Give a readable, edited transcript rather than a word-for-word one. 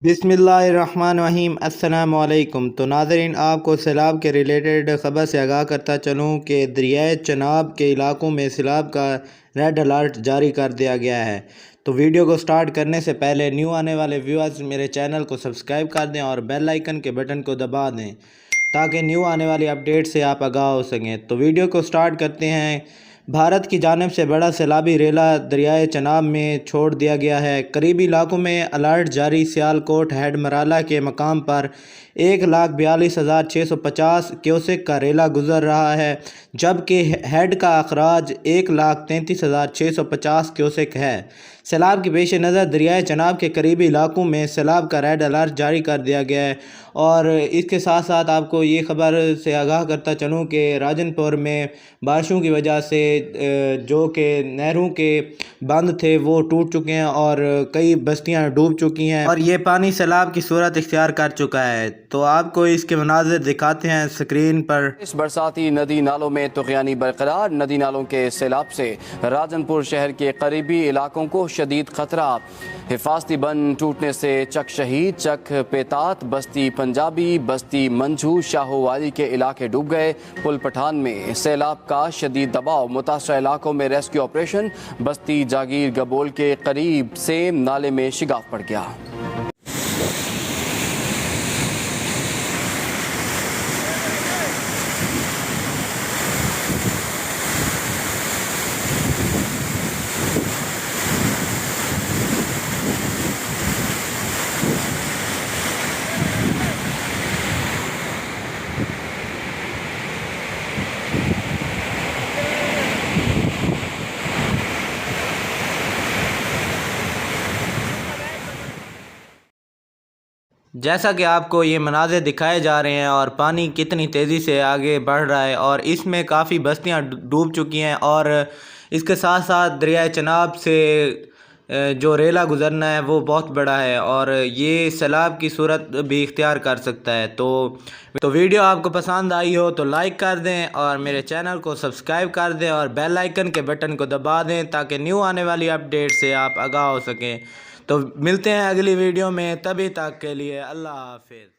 बिस्मिल्लाहिर्रहमानिर्रहीम अस्सलाम वालेकुम। तो नाज़रीन, आपको सैलाब के रिलेटेड ख़बर से आगाह करता चलूँ कि दरियाए चनाब के इलाकों में सैलाब का रेड अलर्ट जारी कर दिया गया है। तो वीडियो को स्टार्ट करने से पहले न्यू आने वाले व्यूअर्स मेरे चैनल को सब्सक्राइब कर दें और बेल आइकन के बटन को दबा दें ताकि न्यू आने वाली अपडेट से आप आगाह हो सकें। तो वीडियो को स्टार्ट करते हैं। भारत की जानिब से बड़ा सैलाबी रेला दरियाए चनाब में छोड़ दिया गया है। करीबी इलाकों में अलर्ट जारी। सियालकोट हेड मराला के मकाम पर 1,42,650 क्यूसेक का रेला गुजर रहा है, जबकि हेड का अखराज 1,33,650 क्यूसेक है। सैलाब के पेश नज़र दरियाए चनाब के करीबी इलाकों में सैलाब का रेड अलर्ट जारी कर दिया गया है। और इसके साथ साथ आपको ये ख़बर से आगाह करता चलूँ कि राजनपुर में बारिशों की वजह से जो कि नहरों के बंद थे वो टूट चुके हैं और कई बस्तियां डूब चुकी हैं और ये पानी सैलाब की सूरत इख्तियार कर चुका है। तो आपको इसके मनाज़िर दिखाते हैं स्क्रीन पर। इस बरसाती नदी नालों में तुग़यानी बरकरार। नदी नालों के सैलाब से राजनपुर शहर के करीबी इलाकों को शदीद खतरा। हिफाजती बंद टूटने से चक शहीद, चक पेतात, बस्ती पंजाबी, बस्ती मंझू, शाहोवाली के इलाके डूब गए। पुल पठान में सैलाब का शदीद दबाव। मुतासरा इलाकों में रेस्क्यू ऑपरेशन। बस्ती जागीर गबोल के करीब से नाले में शिगाफ पड़ गया। जैसा कि आपको ये मनाज़िर दिखाए जा रहे हैं और पानी कितनी तेज़ी से आगे बढ़ रहा है और इसमें काफ़ी बस्तियां डूब चुकी हैं। और इसके साथ साथ दरियाए चनाब से जो रेला गुज़रना है वो बहुत बड़ा है और ये सैलाब की सूरत भी इख्तियार कर सकता है। तो वीडियो आपको पसंद आई हो तो लाइक कर दें और मेरे चैनल को सब्सक्राइब कर दें और बेल आइकन के बटन को दबा दें ताकि न्यू आने वाली अपडेट से आप आगाह हो सकें। तो मिलते हैं अगली वीडियो में, तभी तक के लिए अल्लाह हाफिज़।